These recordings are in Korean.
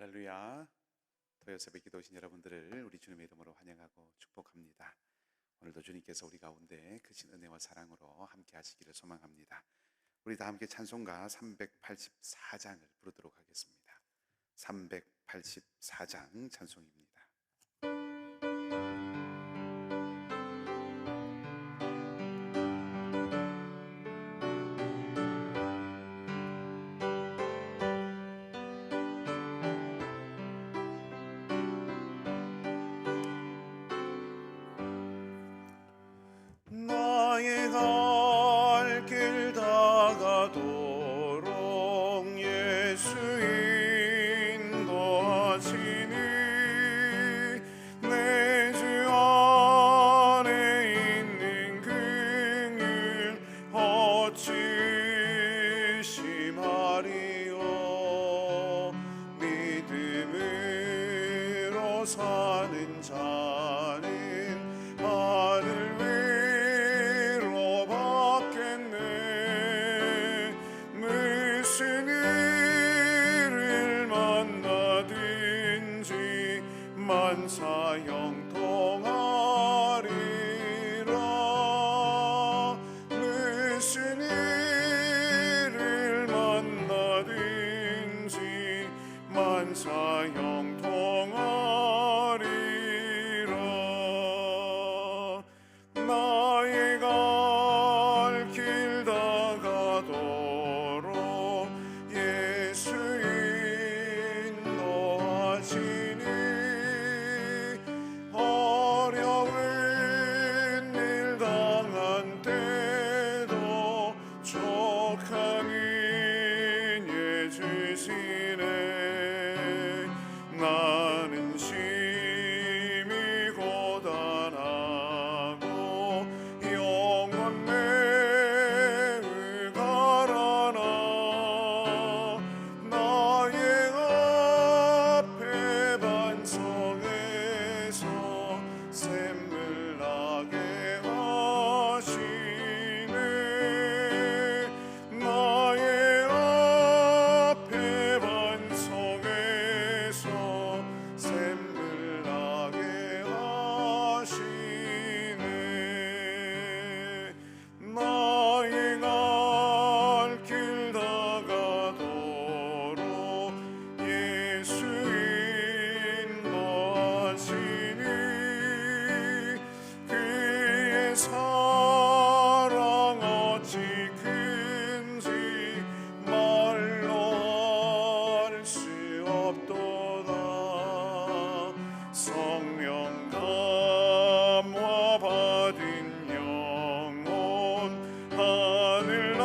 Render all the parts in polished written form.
할렐루야. 토요새벽 기도 오신 여러분들을 우리 주님의 이름으로 환영하고 축복합니다. 오늘도 주님께서 우리 가운데 크신 은혜와 사랑으로 함께 하시기를 소망합니다. 우리 다 함께 찬송가 384장을 부르도록 하겠습니다. 384장 찬송입니다. 나의 갈 길 다가도록 예수 인도하시니 내 주 안에 있는 긍휼 어찌 심하리요. 믿음으로 사는 자는 하늘 위로 받겠네. 무슨 일을 만나든지 만사 형통하리라. 무슨 일을 만나든지 만사 형통하리라. 나의 갈 길 다가도록 예수 인도하시니 어려운 일 당한 때도 족한 은혜 주시네. 나는 심히 고단하고 영혼 매우 가라나. 나의 앞에 반석에서 샘물 나게 하시네. 나의 앞에 반석에서 샘물 나게 하시네. 나의 갈 길 다가도록 예수 인도하시니 그의 사랑 어찌 큰지 말로 할 수 없도다. 성령 감화 받은 영혼 하늘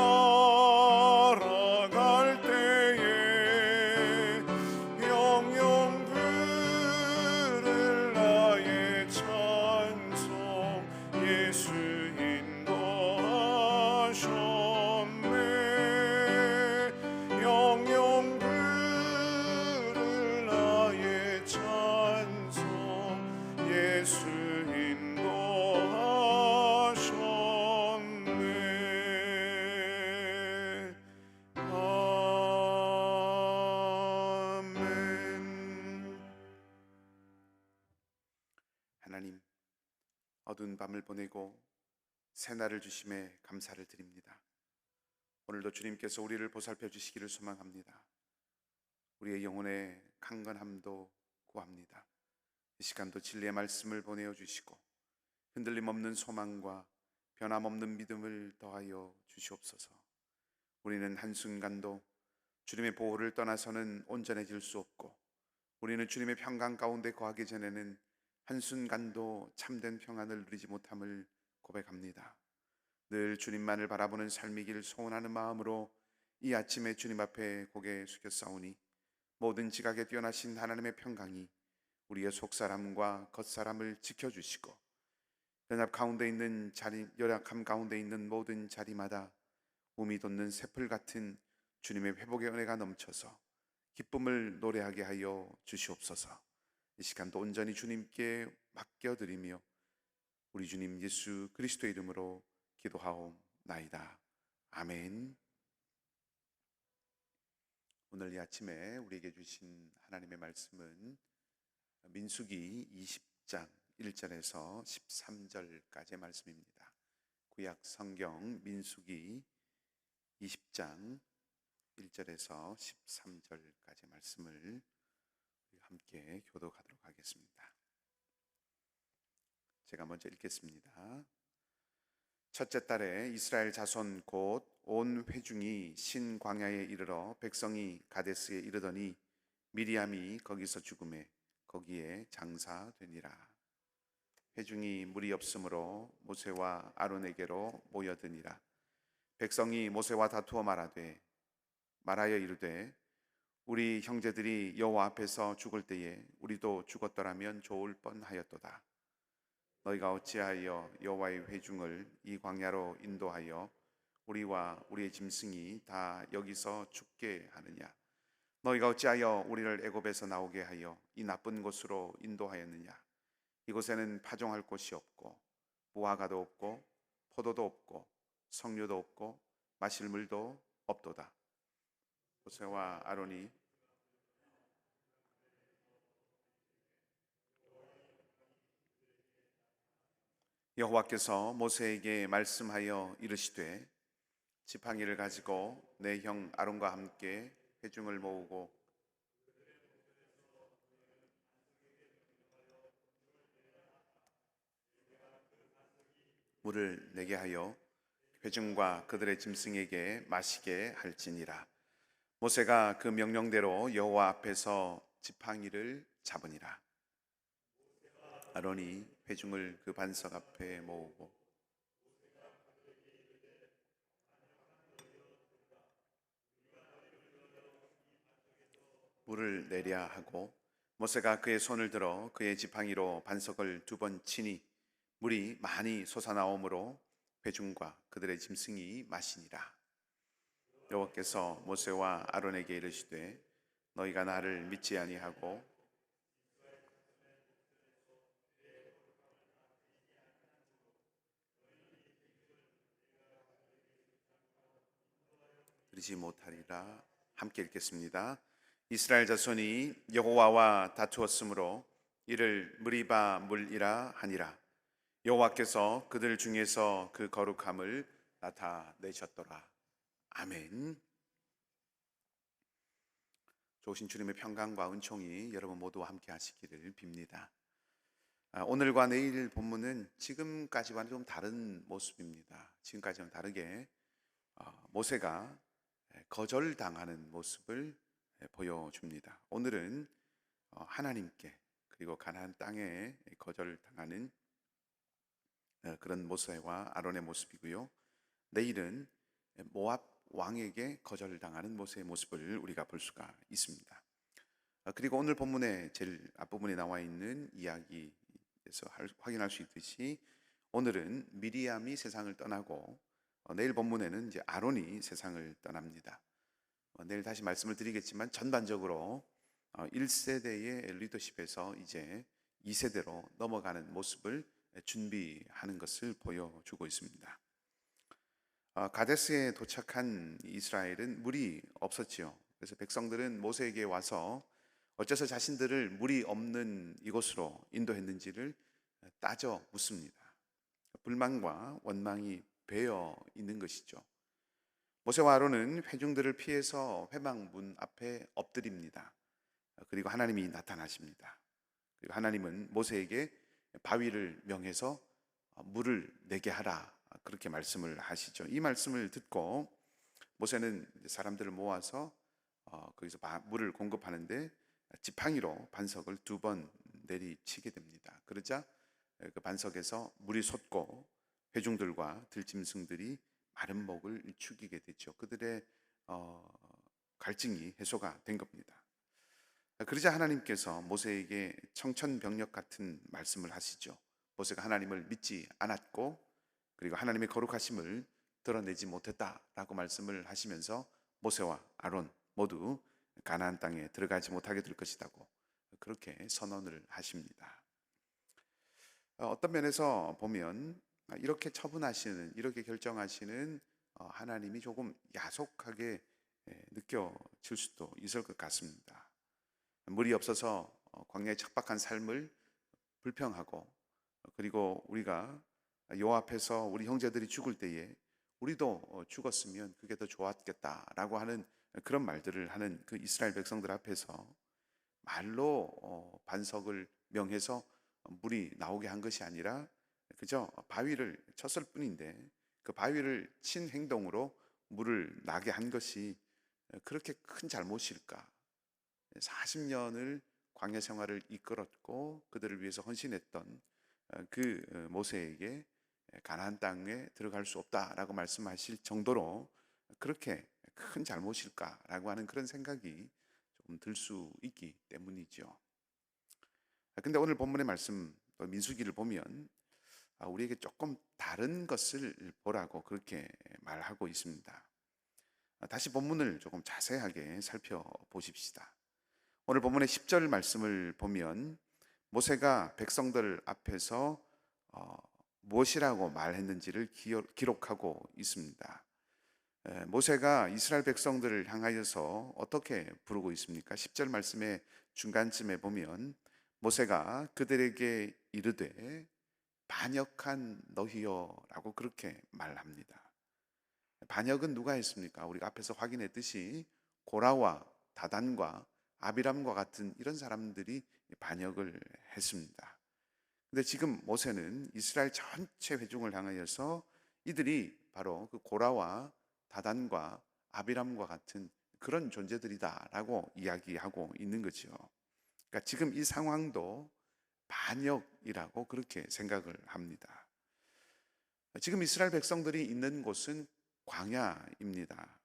날아갈 때에 영영 부를 나의 찬송 예수 인도하셨네. 영영 부를 나의 찬송 예수 인도하셨네. 아멘. 하나님, 어두운 밤을 보내고 새날을 주심에 감사를 드립니다. 오늘도 주님께서 우리를 보살펴 주시기를 소망합니다. 우리의 영혼의 강건함도 구합니다. 이 시간도 진리의 말씀을 보내어 주시고 흔들림 없는 소망과 변함없는 믿음을 더하여 주시옵소서. 우리는 한순간도 주님의 보호를 떠나서는 온전해질 수 없고, 우리는 주님의 평강 가운데 거하기 전에는 한순간도 참된 평안을 누리지 못함을 고백합니다. 늘 주님만을 바라보는 삶이길 소원하는 마음으로 이 아침에 주님 앞에 고개 숙였사오니 모든 지각에 뛰어나신 하나님의 평강이 우리의 속사람과 겉사람을 지켜주시고 연약함 가운데 있는 모든 자리마다 우미 돋는 새풀 같은 주님의 회복의 은혜가 넘쳐서 기쁨을 노래하게 하여 주시옵소서. 이 시간도 온전히 주님께 맡겨드리며 우리 주님 예수 그리스도의 이름으로 기도하옵나이다. 아멘. 오늘 이 아침에 우리에게 주신 하나님의 말씀은 민수기 20장 1절에서 13절까지의 말씀입니다. 구약 성경 민수기 20장 1절에서 13절까지의 말씀을 함께 교독하도록 하겠습니다. 제가 먼저 읽겠습니다. 첫째 달에 이스라엘 자손 곧 온 회중이 신 광야에 이르러 백성이 가데스에 이르더니 미리암이 거기서 죽음에 거기에 장사되니라. 회중이 물이 없으므로 모세와 아론에게로 모여드니라. 백성이 모세와 다투어 말하여 이르되 우리 형제들이 여호와 앞에서 죽을 때에 우리도 죽었더라면 좋을 뻔하였도다. 너희가 어찌하여 여호와의 회중을 이 광야로 인도하여 우리와 우리의 짐승이 다 여기서 죽게 하느냐? 너희가 어찌하여 우리를 애굽에서 나오게 하여 이 나쁜 곳으로 인도하였느냐? 이곳에는 파종할 곳이 없고 무화과도 없고 포도도 없고 석류도 없고 마실 물도 없도다. 모세와 아론이 여호와께서 모세에게 말씀하여 이르시되 지팡이를 가지고 내 형 아론과 함께 회중을 모으고 물을 내게 하여 회중과 그들의 짐승에게 마시게 할지니라. 모세가 그 명령대로 여호와 앞에서 지팡이를 잡으니라. 아론이 회중을 그 반석 앞에 모으고 물을 내랴 하고 모세가 그의 손을 들어 그의 지팡이로 반석을 2번 치니 물이 많이 솟아나오므로 회중과 그들의 짐승이 마시니라. 여호와께서 모세와 아론에게 이르시되 너희가 나를 믿지 아니하고 들지 못하리라. 함께 읽겠습니다. 이스라엘 자손이 여호와와 다투었으므로 이를 무리바 물이라 하니라. 여호와께서 그들 중에서 그 거룩함을 나타내셨더라. 아멘. 좋으신 주님의 평강과 은총이 여러분 모두와 함께 하시기를 빕니다. 오늘과 내일 본문은 지금까지와는 좀 다른 모습입니다. 지금까지와는 다르게 모세가 거절당하는 모습을 보여줍니다. 오늘은 하나님께 그리고 가나안 땅에 거절당하는 그런 모세와 아론의 모습이고요. 내일은 모압 왕에게 거절당하는 모세의 모습을 우리가 볼 수가 있습니다. 그리고 오늘 본문의 제일 앞부분에 나와 있는 이야기에서 확인할 수 있듯이 오늘은 미리암이 세상을 떠나고 내일 본문에는 이제 아론이 세상을 떠납니다. 내일 다시 말씀을 드리겠지만 전반적으로 1세대의 리더십에서 이제 2세대로 넘어가는 모습을 준비하는 것을 보여주고 있습니다. 가데스에 도착한 이스라엘은 물이 없었지요. 그래서 백성들은 모세에게 와서 어째서 자신들을 물이 없는 이곳으로 인도했는지를 따져 묻습니다. 불만과 원망이 배어 있는 것이죠. 모세와 아론은 회중들을 피해서 회막문 앞에 엎드립니다. 그리고 하나님이 나타나십니다. 그리고 하나님은 모세에게 바위를 명해서 물을 내게 하라 그렇게 말씀을 하시죠. 이 말씀을 듣고 모세는 사람들을 모아서 거기서 물을 공급하는데 지팡이로 반석을 2번 내리치게 됩니다. 그러자 그 반석에서 물이 솟고 회중들과 들짐승들이 마른 목을 축이게 되죠. 그들의 갈증이 해소가 된 겁니다. 그러자 하나님께서 모세에게 청천벽력 같은 말씀을 하시죠. 모세가 하나님을 믿지 않았고 그리고 하나님의 거룩하심을 드러내지 못했다라고 말씀을 하시면서 모세와 아론 모두 가나안 땅에 들어가지 못하게 될 것이라고 그렇게 선언을 하십니다. 어떤 면에서 보면 이렇게 처분하시는, 이렇게 결정하시는 하나님이 조금 야속하게 느껴질 수도 있을 것 같습니다. 물이 없어서 광야의 척박한 삶을 불평하고, 그리고 우리가 요 앞에서 우리 형제들이 죽을 때에 우리도 죽었으면 그게 더 좋았겠다라고 하는 그런 말들을 하는 그 이스라엘 백성들 앞에서 말로 반석을 명해서 물이 나오게 한 것이 아니라 그저 바위를 쳤을 뿐인데, 그 바위를 친 행동으로 물을 나게 한 것이 그렇게 큰 잘못일까? 40년을 광야 생활을 이끌었고 그들을 위해서 헌신했던 그 모세에게 가나안 땅에 들어갈 수 없다라고 말씀하실 정도로 그렇게 큰 잘못일까라고 하는 그런 생각이 조금 들 수 있기 때문이죠. 근데 오늘 본문의 말씀 또 민수기를 보면 우리에게 조금 다른 것을 보라고 그렇게 말하고 있습니다. 다시 본문을 조금 자세하게 살펴보십시다. 오늘 본문의 10절 말씀을 보면 모세가 백성들 앞에서 무엇이라고 말했는지를 기록하고 있습니다. 모세가 이스라엘 백성들을 향하여서 어떻게 부르고 있습니까? 10절 말씀의 중간쯤에 보면 모세가 그들에게 이르되 반역한 너희여라고 그렇게 말합니다. 반역은 누가 했습니까? 우리가 앞에서 확인했듯이 고라와 다단과 아비람과 같은 이런 사람들이 반역을 했습니다. 근데 지금 모세는 이스라엘 전체 회중을 향하여서 이들이 바로 그 고라와 다단과 아비람과 같은 그런 존재들이다라고 이야기하고 있는 거죠. 그러니까 지금 이 상황도 반역이라고 그렇게 생각을 합니다. 지금 이스라엘 백성들이 있는 곳은 광야입니다.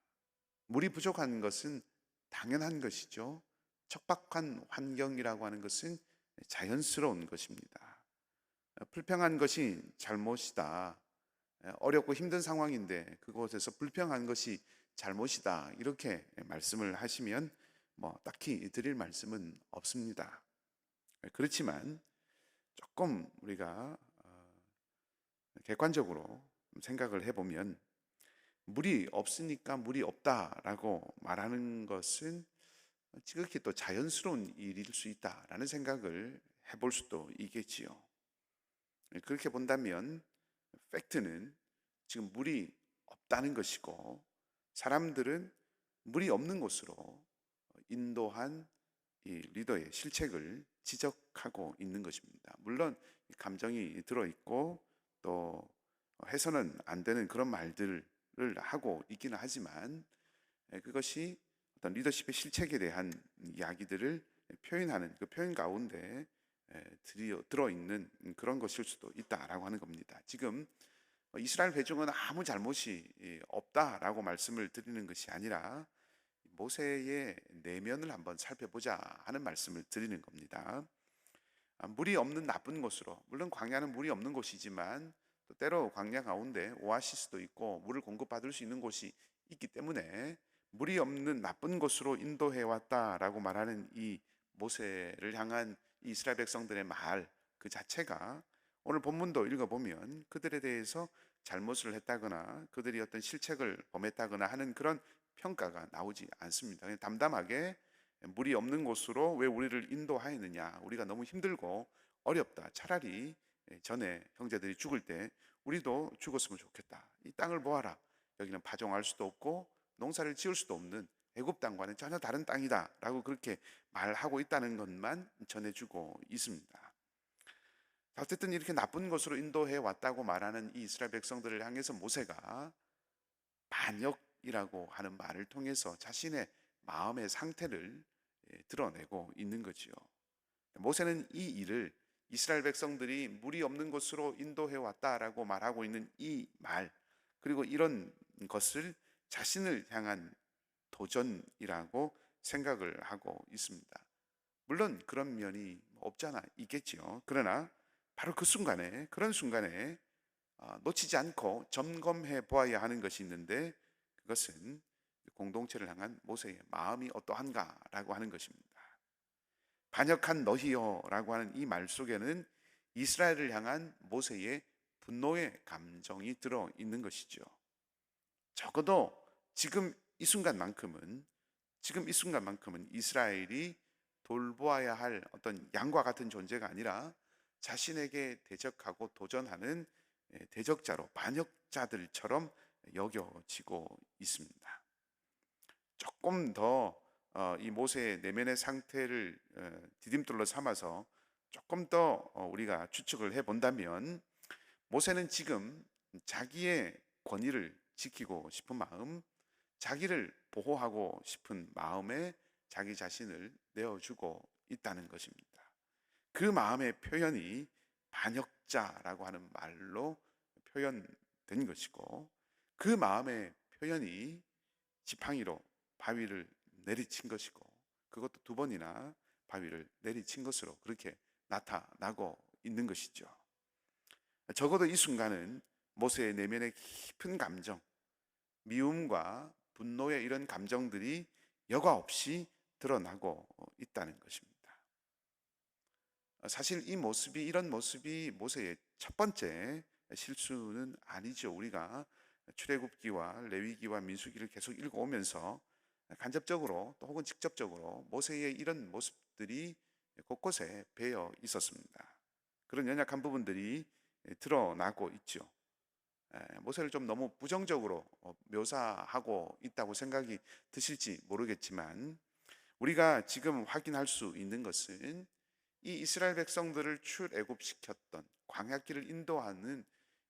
물이 부족한 것은 당연한 것이죠. 척박한 환경이라고 하는 것은 자연스러운 것입니다. 불평한 것이 잘못이다. 어렵고 힘든 상황인데 그곳에서 불평한 것이 잘못이다. 이렇게 말씀을 하시면 딱히 드릴 말씀은 없습니다. 그렇지만 조금 우리가 객관적으로 생각을 해보면 물이 없으니까 물이 없다라고 말하는 것은 지극히 또 자연스러운 일일 수 있다라는 생각을 해볼 수도 있겠지요. 그렇게 본다면 팩트는 지금 물이 없다는 것이고 사람들은 물이 없는 곳으로 인도한 이 리더의 실책을 지적하고 있는 것입니다. 물론 감정이 들어있고 또 해서는 안 되는 그런 말들을 하고 있기는 하지만 그것이 어떤 리더십의 실책에 대한 이야기들을 표현하는 그 표현 가운데 들어있는 그런 것일 수도 있다라고 하는 겁니다. 지금 이스라엘 회중은 아무 잘못이 없다라고 말씀을 드리는 것이 아니라 모세의 내면을 한번 살펴보자 하는 말씀을 드리는 겁니다. 물이 없는 나쁜 곳으로, 물론 광야는 물이 없는 곳이지만 또 때로 광야 가운데 오아시스도 있고 물을 공급받을 수 있는 곳이 있기 때문에 물이 없는 나쁜 곳으로 인도해 왔다라고 말하는 이 모세를 향한 이스라엘 백성들의 말 그 자체가 오늘 본문도 읽어보면 그들에 대해서 잘못을 했다거나 그들이 어떤 실책을 범했다거나 하는 그런 평가가 나오지 않습니다. 그냥 담담하게 물이 없는 곳으로 왜 우리를 인도하였느냐, 우리가 너무 힘들고 어렵다, 차라리 전에 형제들이 죽을 때 우리도 죽었으면 좋겠다, 이 땅을 보아라, 여기는 파종할 수도 없고 농사를 지을 수도 없는 애굽 땅과는 전혀 다른 땅이다 라고 그렇게 말하고 있다는 것만 전해주고 있습니다. 어쨌든 이렇게 나쁜 것으로 인도해 왔다고 말하는 이 이스라엘 백성들을 향해서 모세가 반역이라고 하는 말을 통해서 자신의 마음의 상태를 드러내고 있는 거지요. 모세는 이 일을 이스라엘 백성들이 물이 없는 곳으로 인도해 왔다라고 말하고 있는 이 말, 그리고 이런 것을 자신을 향한 도전이라고 생각을 하고 있습니다. 물론 그런 면이 없잖아 있겠지요. 그러나 바로 그 순간에, 그런 순간에 놓치지 않고 점검해 보아야 하는 것이 있는데 그것은 공동체를 향한 모세의 마음이 어떠한가라고 하는 것입니다. 반역한 너희여라고 하는 이 말 속에는 이스라엘을 향한 모세의 분노의 감정이 들어 있는 것이죠. 적어도 지금 이 순간만큼은 지금 이 순간만큼은 이스라엘이 돌보아야 할 어떤 양과 같은 존재가 아니라 자신에게 대적하고 도전하는 대적자로 반역자들처럼 여겨지고 있습니다. 조금 더 이 모세의 내면의 상태를 디딤돌로 삼아서 조금 더 우리가 추측을 해 본다면, 모세는 지금 자기의 권위를 지키고 싶은 마음, 자기를 보호하고 싶은 마음에 자기 자신을 내어주고 있다는 것입니다. 그 마음의 표현이 반역자라고 하는 말로 표현된 것이고, 그 마음의 표현이 지팡이로 바위를 내리친 것이고, 그것도 두 번이나 바위를 내리친 것으로 그렇게 나타나고 있는 것이죠. 적어도 이 순간은 모세의 내면의 깊은 감정, 미움과 분노의 이런 감정들이 여과 없이 드러나고 있다는 것입니다. 사실 이런 모습이 모세의 첫 번째 실수는 아니죠. 우리가 출애굽기와 레위기와 민수기를 계속 읽어오면서 간접적으로 또 혹은 직접적으로 모세의 이런 모습들이 곳곳에 배어 있었습니다. 그런 연약한 부분들이 드러나고 있죠. 모세를 좀 너무 부정적으로 묘사하고 있다고 생각이 드실지 모르겠지만, 우리가 지금 확인할 수 있는 것은 이 이스라엘 백성들을 출애굽시켰던, 광야길을 인도하는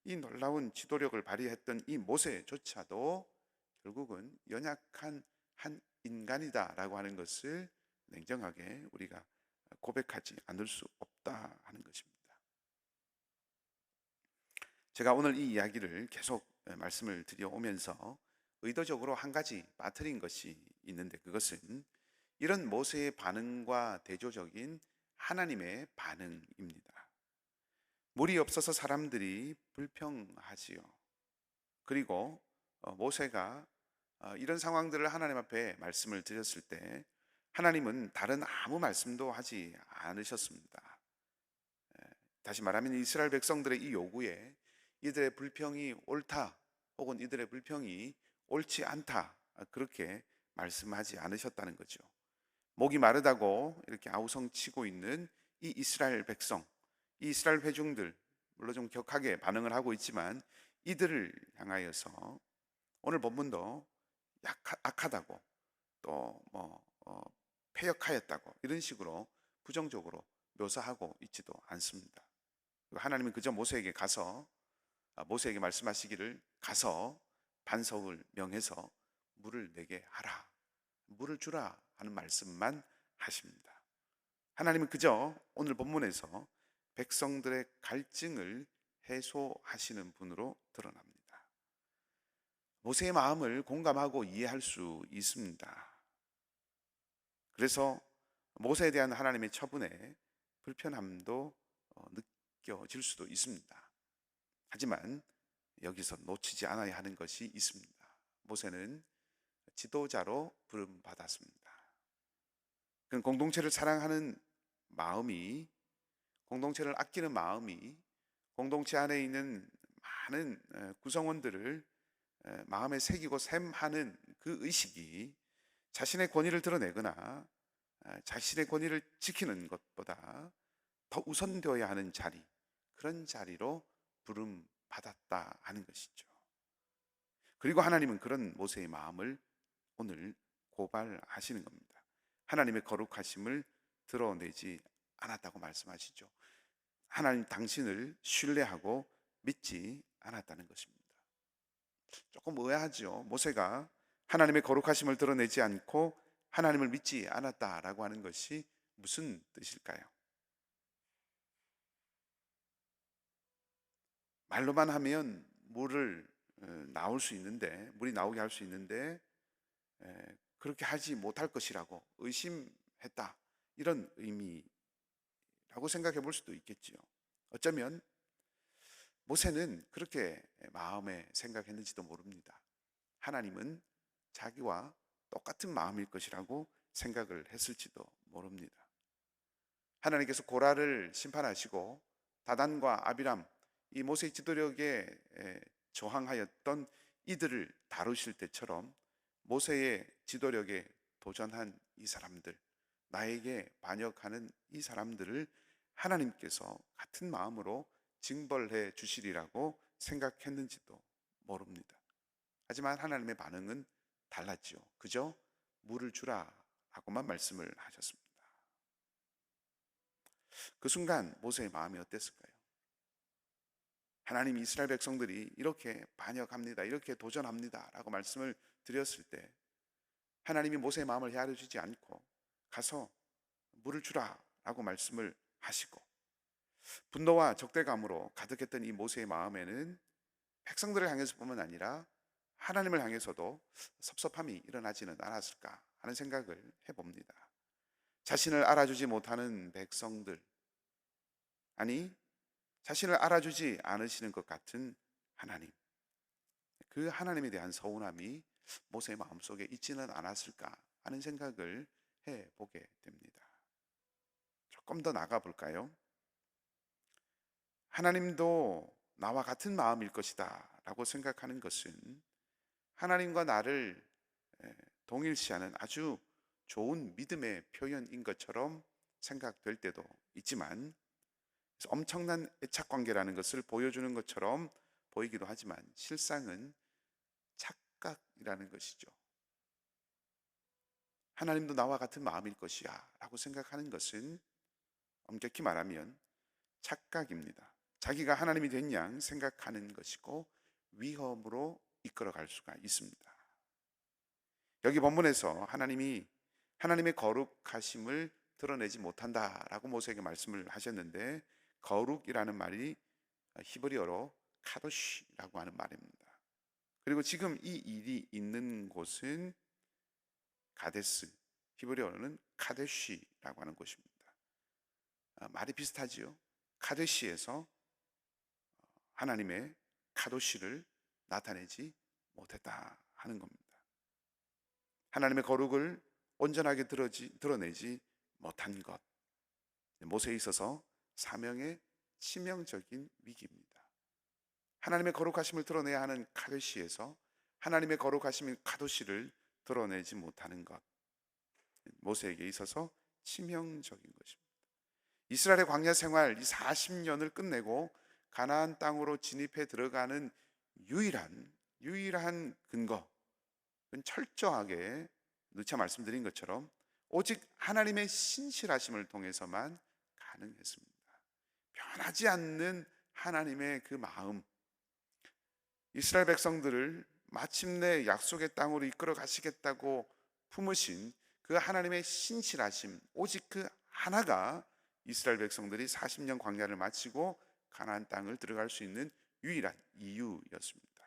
이 놀라운 지도력을 발휘했던 이 모세조차도 결국은 연약한 한 인간이다라고 하는 것을 냉정하게 우리가 고백하지 않을 수 없다 하는 것입니다. 제가 오늘 이 이야기를 계속 말씀을 드려오면서 의도적으로 한 가지 빠뜨린 것이 있는데, 그것은 이런 모세의 반응과 대조적인 하나님의 반응입니다. 물이 없어서 사람들이 불평하지요. 그리고 모세가 이런 상황들을 하나님 앞에 말씀을 드렸을 때 하나님은 다른 아무 말씀도 하지 않으셨습니다. 다시 말하면 이스라엘 백성들의 이 요구에 이들의 불평이 옳다 혹은 이들의 불평이 옳지 않다, 그렇게 말씀하지 않으셨다는 거죠. 목이 마르다고 이렇게 아우성치고 있는 이 이스라엘 백성, 이 이스라엘 회중들, 물론 좀 격하게 반응을 하고 있지만 이들을 향하여서 오늘 본문도 악하다고 또뭐 패역하였다고 이런 식으로 부정적으로 묘사하고 있지도 않습니다. 하나님은 그저 모세에게 말씀하시기를 가서 반석을 명해서 물을 내게 하라, 물을 주라 하는 말씀만 하십니다. 하나님은 그저 오늘 본문에서 백성들의 갈증을 해소하시는 분으로 드러납니다. 모세의 마음을 공감하고 이해할 수 있습니다. 그래서 모세에 대한 하나님의 처분에 불편함도 느껴질 수도 있습니다. 하지만 여기서 놓치지 않아야 하는 것이 있습니다. 모세는 지도자로 부름받았습니다. 그는 공동체를 사랑하는 마음이, 공동체를 아끼는 마음이, 공동체 안에 있는 많은 구성원들을 마음에 새기고 샘하는 그 의식이 자신의 권위를 드러내거나 자신의 권위를 지키는 것보다 더 우선되어야 하는 자리, 그런 자리로 부름받았다 하는 것이죠. 그리고 하나님은 그런 모세의 마음을 오늘 고발하시는 겁니다. 하나님의 거룩하심을 드러내지 않았다고 말씀하시죠. 하나님 당신을 신뢰하고 믿지 않았다는 것입니다. 조금 의아하죠. 모세가 하나님의 거룩하심을 드러내지 않고 하나님을 믿지 않았다라고 하는 것이 무슨 뜻일까요? 말로만 하면 물을 나올 수 있는데, 물이 나오게 할 수 있는데 그렇게 하지 못할 것이라고 의심했다, 이런 의미라고 생각해 볼 수도 있겠지요. 어쩌면 모세는 그렇게 마음에 생각했는지도 모릅니다. 하나님은 자기와 똑같은 마음일 것이라고 생각을 했을지도 모릅니다. 하나님께서 고라를 심판하시고 다단과 아비람, 이 모세의 지도력에 저항하였던 이들을 다루실 때처럼 모세의 지도력에 도전한 이 사람들, 나에게 반역하는 이 사람들을 하나님께서 같은 마음으로 징벌해 주시리라고 생각했는지도 모릅니다. 하지만 하나님의 반응은 달랐죠. 그저 물을 주라 라고만 말씀을 하셨습니다. 그 순간 모세의 마음이 어땠을까요? 하나님, 이스라엘 백성들이 이렇게 반역합니다, 이렇게 도전합니다 라고 말씀을 드렸을 때 하나님이 모세의 마음을 헤아려 주지 않고 가서 물을 주라 라고 말씀을 하시고, 분노와 적대감으로 가득했던 이 모세의 마음에는 백성들을 향해서뿐만 아니라 하나님을 향해서도 섭섭함이 일어나지는 않았을까 하는 생각을 해봅니다. 자신을 알아주지 못하는 백성들, 아니 자신을 알아주지 않으시는 것 같은 하나님, 그 하나님에 대한 서운함이 모세의 마음속에 있지는 않았을까 하는 생각을 해보게 됩니다. 조금 더 나가 볼까요? 하나님도 나와 같은 마음일 것이다 라고 생각하는 것은 하나님과 나를 동일시하는 아주 좋은 믿음의 표현인 것처럼 생각될 때도 있지만, 엄청난 애착 관계라는 것을 보여주는 것처럼 보이기도 하지만 실상은 착각이라는 것이죠. 하나님도 나와 같은 마음일 것이야 라고 생각하는 것은 엄격히 말하면 착각입니다. 자기가 하나님이 된 양 생각하는 것이고 위험으로 이끌어갈 수가 있습니다. 여기 본문에서 하나님이 하나님의 거룩하심을 드러내지 못한다라고 모세에게 말씀을 하셨는데, 거룩이라는 말이 히브리어로 카도시라고 하는 말입니다. 그리고 지금 이 일이 있는 곳은 가데스, 히브리어로는 카데시라고 하는 곳입니다. 말이 비슷하지요. 카데시에서 하나님의 카도시를 나타내지 못했다 하는 겁니다. 하나님의 거룩을 온전하게 드러내지 못한 것, 모세에 있어서 사명의 치명적인 위기입니다. 하나님의 거룩하심을 드러내야 하는 카도시에서 하나님의 거룩하심인 카도시를 드러내지 못하는 것, 모세에게 있어서 치명적인 것입니다. 이스라엘의 광야 생활 이 40년을 끝내고 가나안 땅으로 진입해 들어가는 유일한 근거, 철저하게 누차 말씀드린 것처럼 오직 하나님의 신실하심을 통해서만 가능했습니다. 변하지 않는 하나님의 그 마음, 이스라엘 백성들을 마침내 약속의 땅으로 이끌어 가시겠다고 품으신 그 하나님의 신실하심, 오직 그 하나가 이스라엘 백성들이 40년 광야를 마치고 가나안 땅을 들어갈 수 있는 유일한 이유였습니다.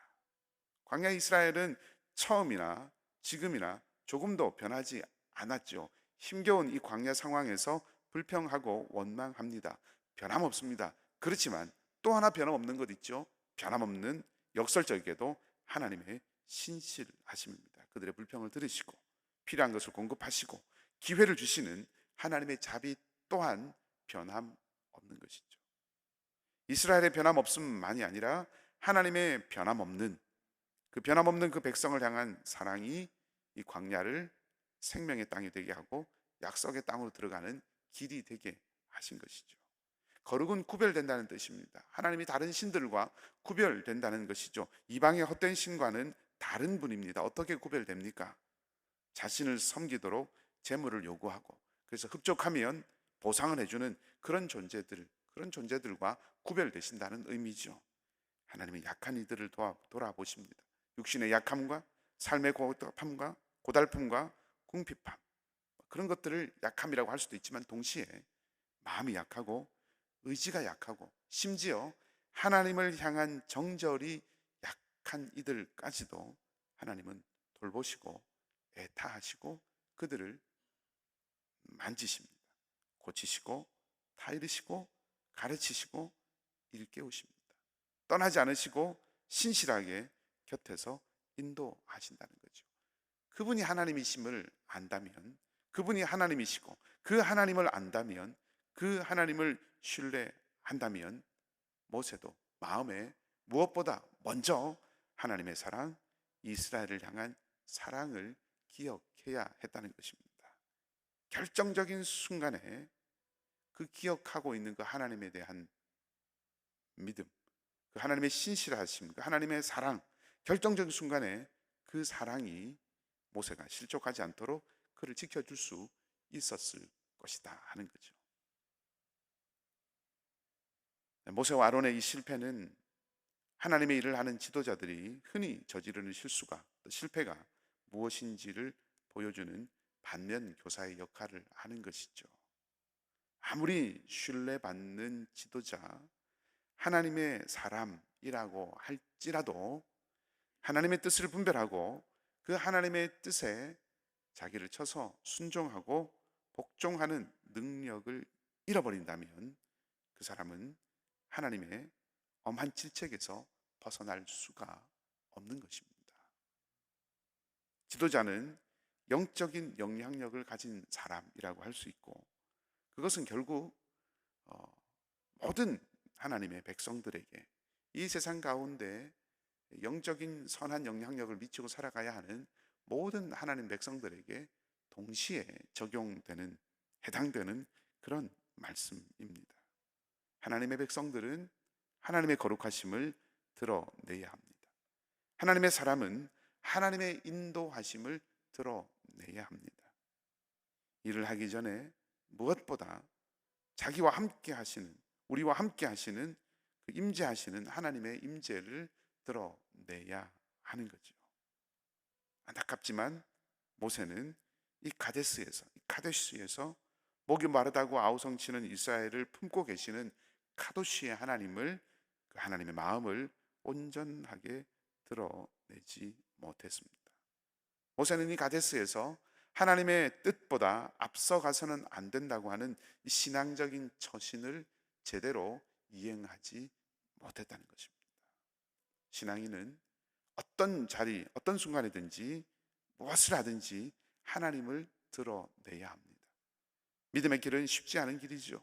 광야 이스라엘은 처음이나 지금이나 조금도 변하지 않았죠. 힘겨운 이 광야 상황에서 불평하고 원망합니다. 변함없습니다. 그렇지만 또 하나 변함없는 것 있죠. 변함없는, 역설적이게도 하나님의 신실하심입니다. 그들의 불평을 들으시고 필요한 것을 공급하시고 기회를 주시는 하나님의 자비 또한 변함없는 것이죠. 이스라엘의 변함없음만이 아니라 하나님의 변함없는 그 백성을 향한 사랑이 이 광야를 생명의 땅이 되게 하고 약속의 땅으로 들어가는 길이 되게 하신 것이죠. 거룩은 구별된다는 뜻입니다. 하나님이 다른 신들과 구별된다는 것이죠. 이방의 헛된 신과는 다른 분입니다. 어떻게 구별됩니까? 자신을 섬기도록 재물을 요구하고 그래서 흡족하면 보상을 해주는 그런 존재들과 구별되신다는 의미죠. 하나님은 약한 이들을 돌아보십니다. 육신의 약함과 삶의 고달픔과 궁핍함, 그런 것들을 약함이라고 할 수도 있지만 동시에 마음이 약하고 의지가 약하고 심지어 하나님을 향한 정절이 약한 이들까지도 하나님은 돌보시고 애타하시고 그들을 만지십니다. 고치시고 타이르시고 가르치시고 일깨우십니다. 떠나지 않으시고 신실하게 곁에서 인도하신다는 거죠. 그분이 하나님이심을 안다면, 그분이 하나님이시고 그 하나님을 안다면, 그 하나님을 신뢰한다면 모세도 마음에 무엇보다 먼저 하나님의 사랑, 이스라엘을 향한 사랑을 기억해야 했다는 것입니다. 결정적인 순간에 그 기억하고 있는 그 하나님에 대한 믿음, 그 하나님의 신실하심, 그 하나님의 사랑, 결정적인 순간에 그 사랑이 모세가 실족하지 않도록 그를 지켜줄 수 있었을 것이다 하는 거죠. 모세와 아론의 이 실패는 하나님의 일을 하는 지도자들이 흔히 저지르는 실수가, 또 실패가 무엇인지를 보여주는 반면 교사의 역할을 하는 것이죠. 아무리 신뢰받는 지도자, 하나님의 사람이라고 할지라도 하나님의 뜻을 분별하고 그 하나님의 뜻에 자기를 쳐서 순종하고 복종하는 능력을 잃어버린다면 그 사람은 하나님의 엄한 질책에서 벗어날 수가 없는 것입니다. 지도자는 영적인 영향력을 가진 사람이라고 할 수 있고, 그것은 결국 모든 하나님의 백성들에게 이 세상 가운데 영적인 선한 영향력을 미치고 살아가야 하는 모든 하나님 백성들에게 동시에 적용되는, 해당되는 그런 말씀입니다. 하나님의 백성들은 하나님의 거룩하심을 드러내야 합니다. 하나님의 사람은 하나님의 인도하심을 드러내야 합니다. 일을 하기 전에 무엇보다 자기와 함께 하시는, 우리와 함께 하시는 그 임재하시는 하나님의 임재를 드러내야 하는 거죠. 안타깝지만 모세는 이 카데스에서 목이 마르다고 아우성치는 이스라엘을 품고 계시는 카도시의 하나님을, 그 하나님의 마음을 온전하게 드러내지 못했습니다. 모세는 이 가데스에서 하나님의 뜻보다 앞서가서는 안 된다고 하는 이 신앙적인 처신을 제대로 이행하지 못했다는 것입니다. 신앙인은 어떤 자리, 어떤 순간이든지 무엇을 하든지 하나님을 드러내야 합니다. 믿음의 길은 쉽지 않은 길이죠.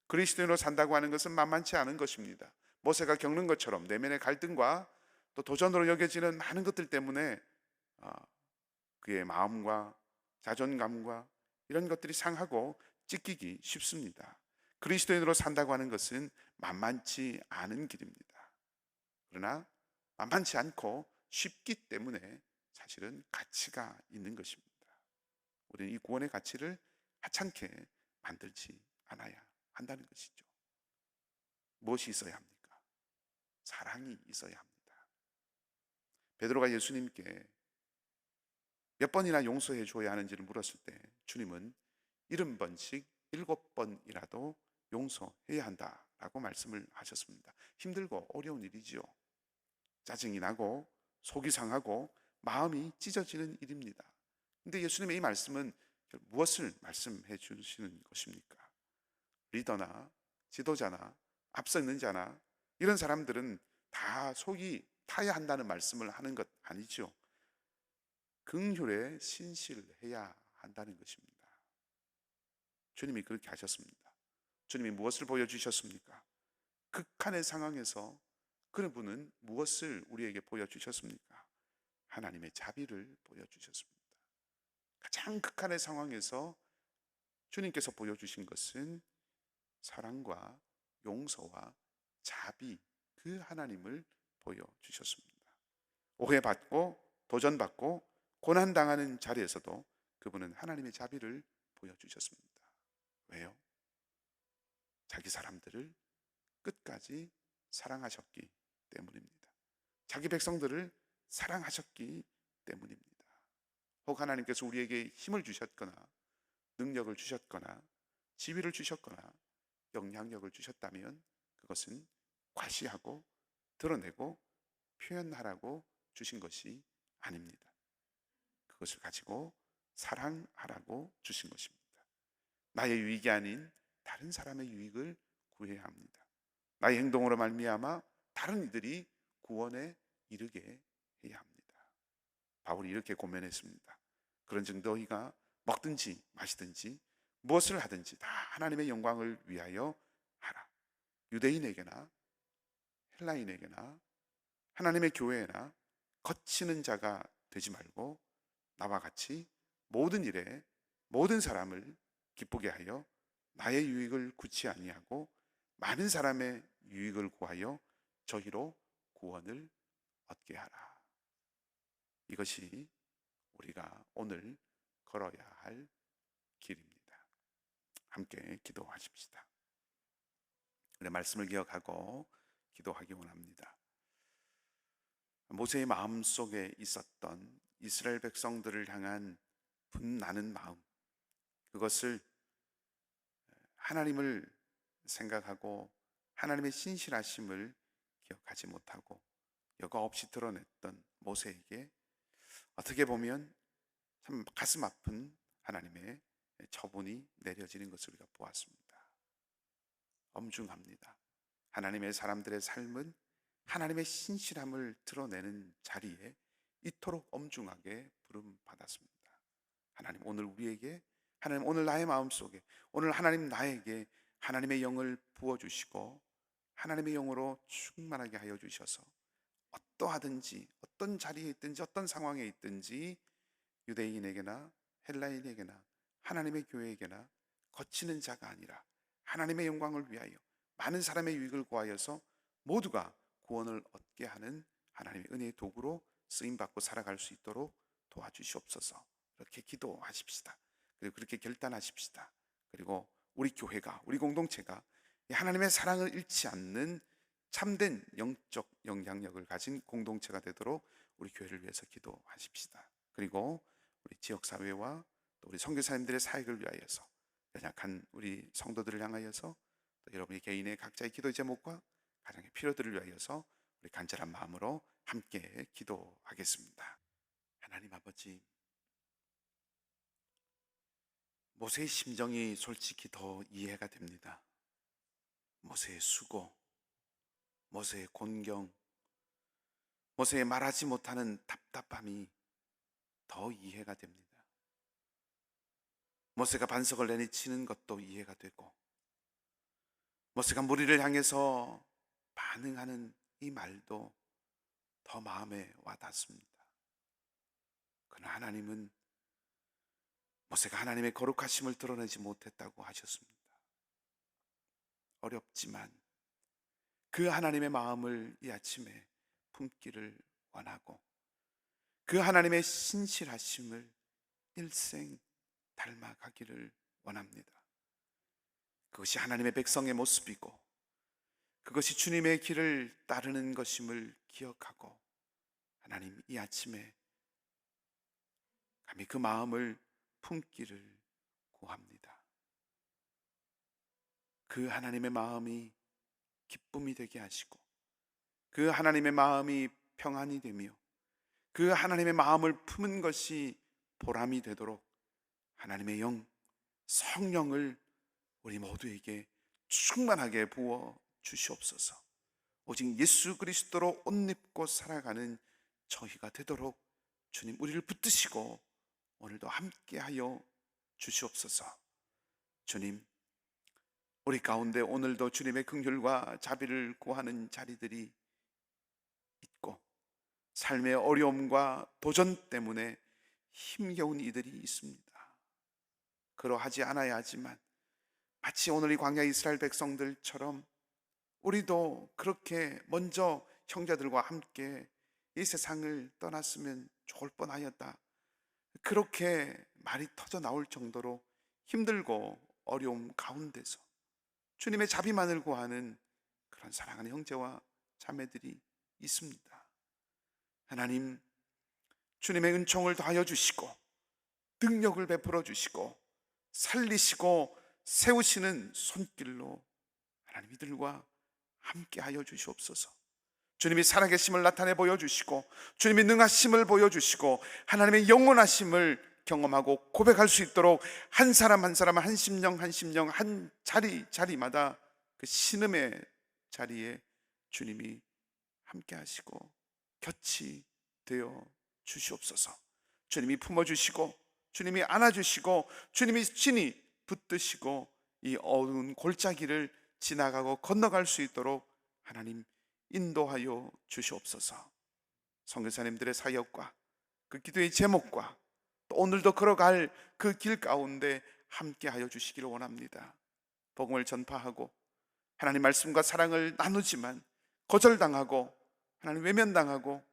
그리스도인으로 산다고 하는 것은 만만치 않은 것입니다. 모세가 겪는 것처럼 내면의 갈등과 또 도전으로 여겨지는 많은 것들 때문에 그의 마음과 자존감과 이런 것들이 상하고 찢기기 쉽습니다. 그리스도인으로 산다고 하는 것은 만만치 않은 길입니다. 그러나 만만치 않고 쉽기 때문에 사실은 가치가 있는 것입니다. 우리는 이 구원의 가치를 하찮게 만들지 않아야 한다는 것이죠. 무엇이 있어야 합니까? 사랑이 있어야 합니다. 베드로가 예수님께 몇 번이나 용서해 줘야 하는지를 물었을 때 주님은 70번씩 7번이라도 용서해야 한다라고 말씀을 하셨습니다. 힘들고 어려운 일이지요. 짜증이 나고 속이 상하고 마음이 찢어지는 일입니다. 근데 예수님의 이 말씀은 무엇을 말씀해 주시는 것입니까? 리더나 지도자나 앞서 있는 자나 이런 사람들은 다 속이 타야 한다는 말씀을 하는 것 아니죠. 긍휼에 신실해야 한다는 것입니다. 주님이 그렇게 하셨습니다. 주님이 무엇을 보여주셨습니까? 극한의 상황에서 그분은 무엇을 우리에게 보여주셨습니까? 하나님의 자비를 보여주셨습니다. 가장 극한의 상황에서 주님께서 보여주신 것은 사랑과 용서와 자비, 그 하나님을 보여주셨습니다. 오해받고 도전받고 고난당하는 자리에서도 그분은 하나님의 자비를 보여주셨습니다. 왜요? 자기 사람들을 끝까지 사랑하셨기 때문입니다. 자기 백성들을 사랑하셨기 때문입니다. 혹 하나님께서 우리에게 힘을 주셨거나 능력을 주셨거나 지위를 주셨거나 영향력을 주셨다면 그것은 과시하고 드러내고 표현하라고 주신 것이 아닙니다. 그것을 가지고 사랑하라고 주신 것입니다. 나의 유익이 아닌 다른 사람의 유익을 구해야 합니다. 나의 행동으로 말미암아 다른 이들이 구원에 이르게 해야 합니다. 바울이 이렇게 고면했습니다. 그런즉 너희가 먹든지 마시든지 무엇을 하든지 다 하나님의 영광을 위하여 하라. 유대인에게나 헬라인에게나 하나님의 교회나 거치는 자가 되지 말고 나와 같이 모든 일에 모든 사람을 기쁘게 하여 나의 유익을 구치 아니하고 많은 사람의 유익을 구하여 저희로 구원을 얻게 하라. 이것이 우리가 오늘 걸어야 할 길입니다. 함께 기도하십시다. 우리 말씀을 기억하고 기도하기 원합니다. 모세의 마음속에 있었던 이스라엘 백성들을 향한 분나는 마음, 그것을 하나님을 생각하고 하나님의 신실하심을 기억하지 못하고 여과 없이 드러냈던 모세에게 어떻게 보면 참 가슴 아픈 하나님의 처분이 내려지는 것을 우리가 보았습니다. 엄중합니다. 하나님의 사람들의 삶은 하나님의 신실함을 드러내는 자리에 이토록 엄중하게 부름받았습니다. 하나님 오늘 우리에게, 하나님 오늘 나의 마음속에, 오늘 하나님 나에게 하나님의 영을 부어주시고 하나님의 영으로 충만하게 하여 주셔서 어떠하든지 어떤 자리에 있든지 어떤 상황에 있든지 유대인에게나 헬라인에게나 하나님의 교회에게나 거치는 자가 아니라 하나님의 영광을 위하여 많은 사람의 유익을 구하여서 모두가 구원을 얻게 하는 하나님의 은혜의 도구로 쓰임받고 살아갈 수 있도록 도와주시옵소서. 이렇게 기도하십시다. 그리고 그렇게 결단하십시다. 그리고 우리 교회가, 우리 공동체가 하나님의 사랑을 잃지 않는 참된 영적 영향력을 가진 공동체가 되도록 우리 교회를 위해서 기도하십시다. 그리고 우리 지역사회와 또 우리 선교사님들의 사역을 위하여서 연약한 우리 성도들을 향하여서 또 여러분의 개인의 각자의 기도의 제목과 가정의 필요들을 위하여서 우리 간절한 마음으로 함께 기도하겠습니다. 하나님 아버지, 모세의 심정이 솔직히 더 이해가 됩니다. 모세의 수고, 모세의 곤경, 모세의 말하지 못하는 답답함이 더 이해가 됩니다. 모세가 반석을 내리치는 것도 이해가 되고, 모세가 무리를 향해서 반응하는 이 말도 더 마음에 와닿습니다. 그러나 하나님은 모세가 하나님의 거룩하심을 드러내지 못했다고 하셨습니다. 어렵지만 그 하나님의 마음을 이 아침에 품기를 원하고 그 하나님의 신실하심을 일생 닮아가기를 원합니다. 그것이 하나님의 백성의 모습이고 그것이 주님의 길을 따르는 것임을 기억하고 하나님 이 아침에 감히 그 마음을 품기를 구합니다. 그 하나님의 마음이 기쁨이 되게 하시고 그 하나님의 마음이 평안이 되며 그 하나님의 마음을 품은 것이 보람이 되도록 하나님의 영, 성령을 우리 모두에게 충만하게 부어 주시옵소서. 오직 예수 그리스도로 옷 입고 살아가는 저희가 되도록 주님 우리를 붙드시고 오늘도 함께하여 주시옵소서. 주님, 우리 가운데 오늘도 주님의 긍휼과 자비를 구하는 자리들이 있고 삶의 어려움과 도전 때문에 힘겨운 이들이 있습니다. 그러하지 않아야 하지만 마치 오늘 이 광야 이스라엘 백성들처럼 우리도 그렇게 먼저 형제들과 함께 이 세상을 떠났으면 좋을 뻔하였다, 그렇게 말이 터져 나올 정도로 힘들고 어려움 가운데서 주님의 자비만을 구하는 그런 사랑하는 형제와 자매들이 있습니다. 하나님, 주님의 은총을 더하여 주시고 능력을 베풀어 주시고 살리시고 세우시는 손길로 하나님 이들과 함께하여 주시옵소서. 주님이 살아계심을 나타내 보여주시고 주님이 능하심을 보여주시고 하나님의 영원하심을 경험하고 고백할 수 있도록 한 사람 한 사람, 한 심령 한 심령, 한 자리마다 그 신음의 자리에 주님이 함께 하시고 곁이 되어 주시옵소서. 주님이 품어주시고 주님이 안아주시고 주님이 친히 붙드시고 이 어두운 골짜기를 지나가고 건너갈 수 있도록 하나님 인도하여 주시옵소서. 선교사님들의 사역과 그 기도의 제목과 또 오늘도 걸어갈 그 길 가운데 함께하여 주시기를 원합니다. 복음을 전파하고 하나님 말씀과 사랑을 나누지만 거절당하고 하나님 외면당하고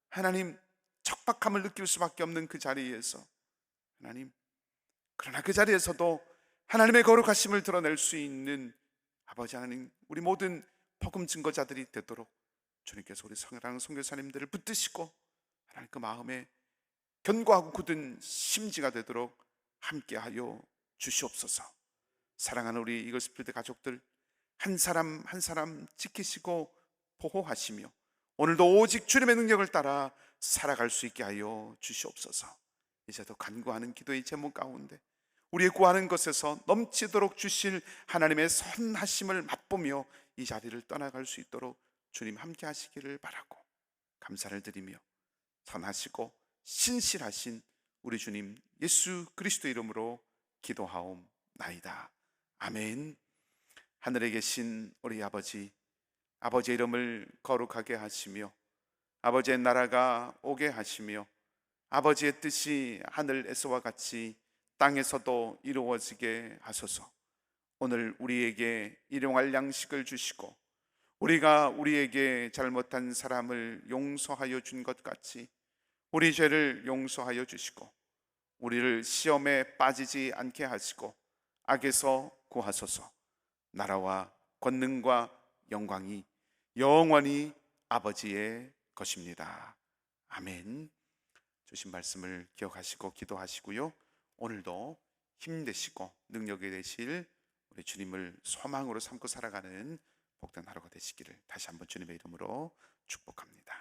하나님 척박함을 느낄 수밖에 없는 그 자리에서 하나님, 그러나 그 자리에서도 하나님의 거룩하심을 드러낼 수 있는 아버지 하나님, 우리 모든 복음 증거자들이 되도록 주님께서 우리 사랑하는 선교사님들을 붙드시고 하나님 그 마음에 견고하고 굳은 심지가 되도록 함께하여 주시옵소서. 사랑하는 우리 이글스필드 가족들 한 사람 한 사람 지키시고 보호하시며 오늘도 오직 주님의 능력을 따라 살아갈 수 있게 하여 주시옵소서. 이제도 간구하는 기도의 제목 가운데 우리의 구하는 것에서 넘치도록 주실 하나님의 선하심을 맛보며 이 자리를 떠나갈 수 있도록 주님 함께 하시기를 바라고 감사를 드리며 선하시고 신실하신 우리 주님 예수 그리스도 이름으로 기도하옵나이다. 아멘. 하늘에 계신 우리 아버지, 아버지의 이름을 거룩하게 하시며 아버지의 나라가 오게 하시며 아버지의 뜻이 하늘에서와 같이 땅에서도 이루어지게 하소서. 오늘 우리에게 일용할 양식을 주시고 우리가 우리에게 잘못한 사람을 용서하여 준 것 같이 우리 죄를 용서하여 주시고 우리를 시험에 빠지지 않게 하시고 악에서 구하소서. 나라와 권능과 영광이 영원히 아버지의 것입니다. 아멘. 주신 말씀을 기억하시고 기도하시고요. 오늘도 힘내시고 능력이 되실 우리 주님을 소망으로 삼고 살아가는 복된 하루가 되시기를 다시 한번 주님의 이름으로 축복합니다.